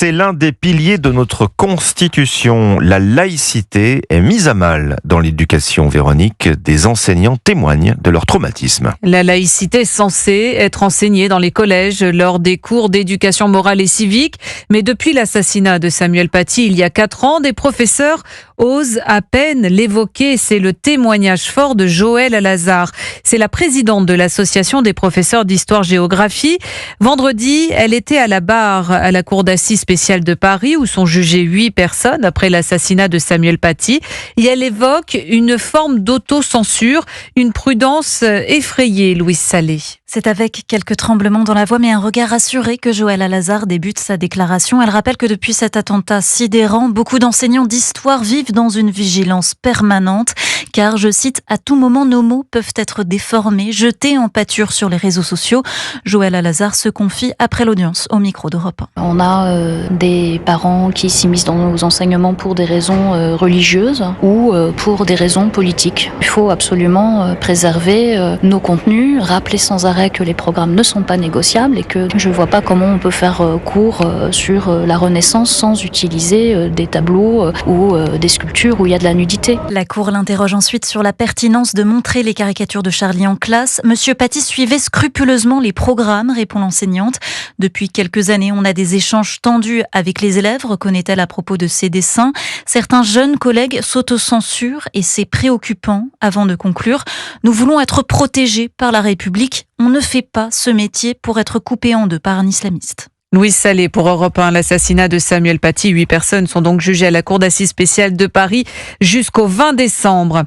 C'est l'un des piliers de notre Constitution. La laïcité est mise à mal dans l'éducation. Véronique, des enseignants témoignent de leur traumatisme. La laïcité est censée être enseignée dans les collèges lors des cours d'éducation morale et civique. Mais depuis l'assassinat de Samuel Paty il y a 4 ans, des professeurs osent à peine l'évoquer. C'est le témoignage fort de Joëlle Alazard. C'est la présidente de l'association des professeurs d'histoire-géographie. Vendredi, elle était à la barre à la cour d'assises spéciale de Paris où sont jugées 8 personnes après l'assassinat de Samuel Paty. Et elle évoque une forme d'autocensure, une prudence effrayée, Louise Salé. C'est avec quelques tremblements dans la voix, mais un regard assuré que Joëlle Alazard débute sa déclaration. Elle rappelle que depuis cet attentat sidérant, beaucoup d'enseignants d'histoire vivent dans une vigilance permanente, car, je cite, à tout moment, nos mots peuvent être déformés, jetés en pâture sur les réseaux sociaux. Joëlle Alazard se confie après l'audience au micro d'Europe 1. On a des parents qui s'immiscent dans nos enseignements pour des raisons religieuses ou pour des raisons politiques. Il faut absolument préserver nos contenus, rappeler sans arrêt que les programmes ne sont pas négociables et que je ne vois pas comment on peut faire cours sur la Renaissance sans utiliser des tableaux ou des sculptures où il y a de la nudité. La Cour l'interroge ensuite sur la pertinence de montrer les caricatures de Charlie en classe. Monsieur Paty suivait scrupuleusement les programmes, répond l'enseignante. Depuis quelques années, on a des échanges tendus avec les élèves, reconnaît-elle à propos de ses dessins. Certains jeunes collègues s'autocensurent et c'est préoccupant. Avant de conclure, nous voulons être protégés par la République. On ne fait pas ce métier pour être coupé en deux par un islamiste. Louise Salé pour Europe 1. L'assassinat de Samuel Paty. 8 personnes sont donc jugées à la cour d'assises spéciale de Paris jusqu'au 20 décembre.